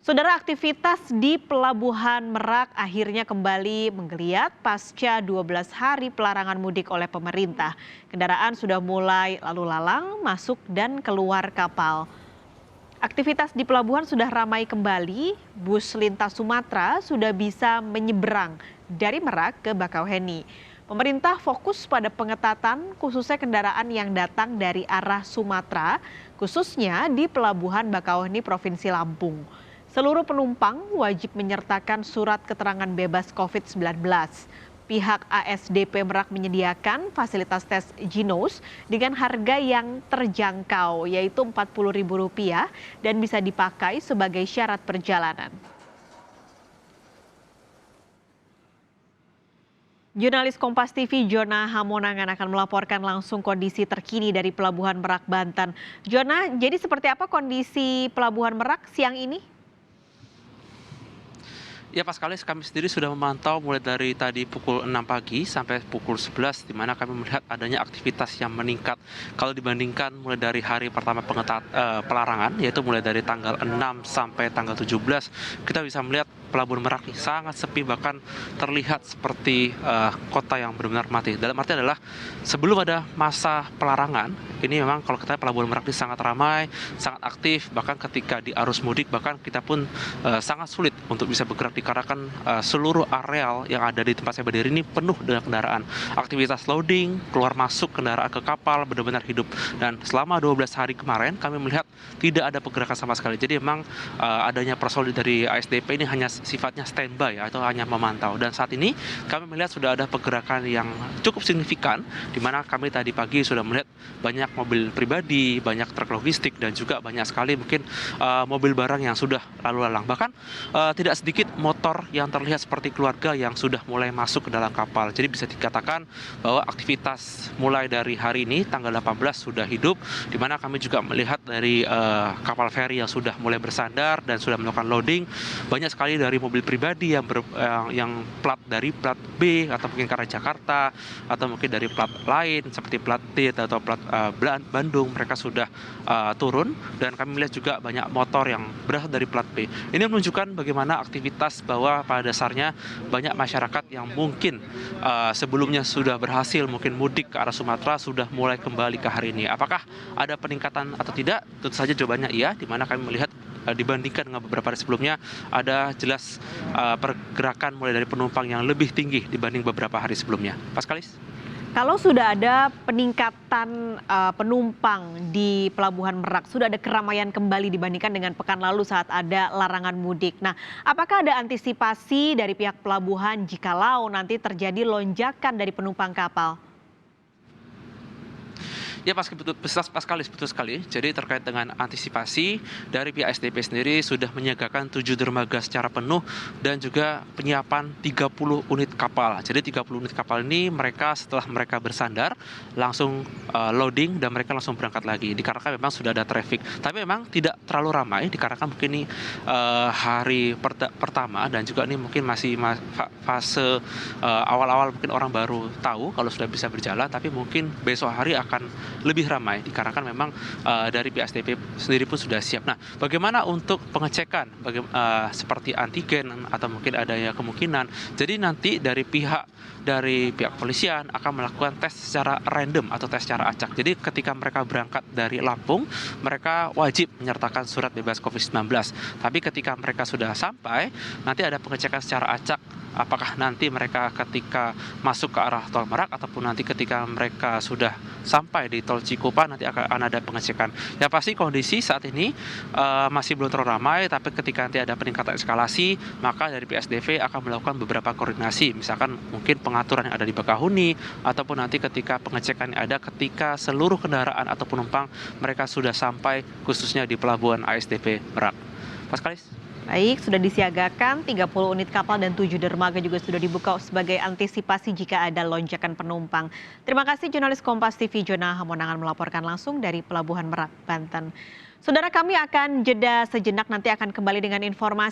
Saudara, aktivitas di Pelabuhan Merak akhirnya kembali menggeliat pasca 12 hari pelarangan mudik oleh pemerintah. Kendaraan sudah mulai lalu lalang, masuk dan keluar kapal. Aktivitas di pelabuhan sudah ramai kembali, bus lintas Sumatera sudah bisa menyeberang dari Merak ke Bakauheni. Pemerintah fokus pada pengetatan khususnya kendaraan yang datang dari arah Sumatera, khususnya di Pelabuhan Bakauheni Provinsi Lampung. Seluruh penumpang wajib menyertakan surat keterangan bebas COVID-19. Pihak ASDP Merak menyediakan fasilitas tes Ginos dengan harga yang terjangkau, yaitu Rp40.000 dan bisa dipakai sebagai syarat perjalanan. Jurnalis Kompas TV Jona Hamonangan akan melaporkan langsung kondisi terkini dari Pelabuhan Merak, Banten. Jona, jadi seperti apa kondisi Pelabuhan Merak siang ini? Ya, Paskalis, kami sendiri sudah memantau mulai dari tadi pukul 6 pagi sampai pukul 11, di mana kami melihat adanya aktivitas yang meningkat. Kalau dibandingkan mulai dari hari pertama pelarangan, yaitu mulai dari tanggal 6 sampai tanggal 17, kita bisa melihat Pelabuhan Merak sangat sepi, bahkan terlihat seperti kota yang benar-benar mati. Dalam arti adalah sebelum ada masa pelarangan, ini memang kalau kita lihat Pelabuhan Merak ini sangat ramai, sangat aktif, bahkan ketika di arus mudik, bahkan kita pun sangat sulit untuk bisa bergerak dikarenakan seluruh areal yang ada di tempat saya berdiri ini penuh dengan kendaraan. Aktivitas loading, keluar masuk kendaraan ke kapal benar-benar hidup. Dan selama 12 hari kemarin kami melihat tidak ada pergerakan sama sekali. Jadi memang adanya personil dari ASDP ini hanya sifatnya standby atau hanya memantau. Dan saat ini kami melihat sudah ada pergerakan yang cukup signifikan, di mana kami tadi pagi sudah melihat banyak mobil pribadi, banyak truk logistik, dan juga banyak sekali mungkin mobil barang yang sudah lalu lalang. Bahkan tidak sedikit motor yang terlihat seperti keluarga yang sudah mulai masuk ke dalam kapal. Jadi bisa dikatakan bahwa aktivitas mulai dari hari ini tanggal 18 sudah hidup, di mana kami juga melihat dari kapal feri yang sudah mulai bersandar dan sudah melakukan loading. Banyak sekali dari mobil pribadi yang plat B atau mungkin karena Jakarta atau mungkin dari plat lain seperti plat T atau plat Bandung, mereka sudah turun, dan kami melihat juga banyak motor yang berasal dari plat B. Ini menunjukkan bagaimana aktivitas bahwa pada dasarnya banyak masyarakat yang mungkin sebelumnya sudah berhasil mungkin mudik ke arah Sumatera sudah mulai kembali ke hari ini. Apakah ada peningkatan atau tidak? Tentu saja jawabannya iya, di mana kami melihat dibandingkan dengan beberapa hari sebelumnya ada jelas pergerakan mulai dari penumpang yang lebih tinggi dibanding beberapa hari sebelumnya. Paskalis? Kalau sudah ada peningkatan penumpang di Pelabuhan Merak, sudah ada keramaian kembali dibandingkan dengan pekan lalu saat ada larangan mudik. Nah, apakah ada antisipasi dari pihak pelabuhan jikalau nanti terjadi lonjakan dari penumpang kapal? Ya, Paskalis, betul sekali. Jadi terkait dengan antisipasi dari pihak SDP sendiri sudah menyiagakan 7 dermaga secara penuh dan juga penyiapan 30 unit kapal. Jadi 30 unit kapal ini mereka setelah mereka bersandar langsung loading dan mereka langsung berangkat lagi. Dikarenakan memang sudah ada traffic. Tapi memang tidak terlalu ramai dikarenakan mungkin ini hari pertama dan juga ini mungkin masih fase awal-awal, mungkin orang baru tahu kalau sudah bisa berjalan, tapi mungkin besok hari akan lebih ramai dikarenakan memang dari pihak SDP sendiri pun sudah siap. Nah, bagaimana untuk pengecekan seperti antigen atau mungkin adanya kemungkinan? Jadi nanti dari pihak polisian akan melakukan tes secara random atau tes secara acak. Jadi ketika mereka berangkat dari Lampung, mereka wajib menyertakan surat bebas COVID-19. Tapi ketika mereka sudah sampai, nanti ada pengecekan secara acak. Apakah nanti mereka ketika masuk ke arah tol Merak ataupun nanti ketika mereka sudah sampai di tol Cikupa nanti akan ada pengecekan. Ya, pasti kondisi saat ini masih belum terlalu ramai, tapi ketika nanti ada peningkatan eskalasi, maka dari PSDV akan melakukan beberapa koordinasi, misalkan mungkin pengaturan yang ada di Bakauheni ataupun nanti ketika pengecekan yang ada ketika seluruh kendaraan atau penumpang mereka sudah sampai khususnya di Pelabuhan ASDP Merak. Paskalis? Baik, sudah disiagakan 30 unit kapal dan 7 dermaga juga sudah dibuka sebagai antisipasi jika ada lonjakan penumpang. Terima kasih jurnalis Kompas TV Jona Hamonangan melaporkan langsung dari Pelabuhan Merak, Banten. Saudara, kami akan jeda sejenak, nanti akan kembali dengan informasi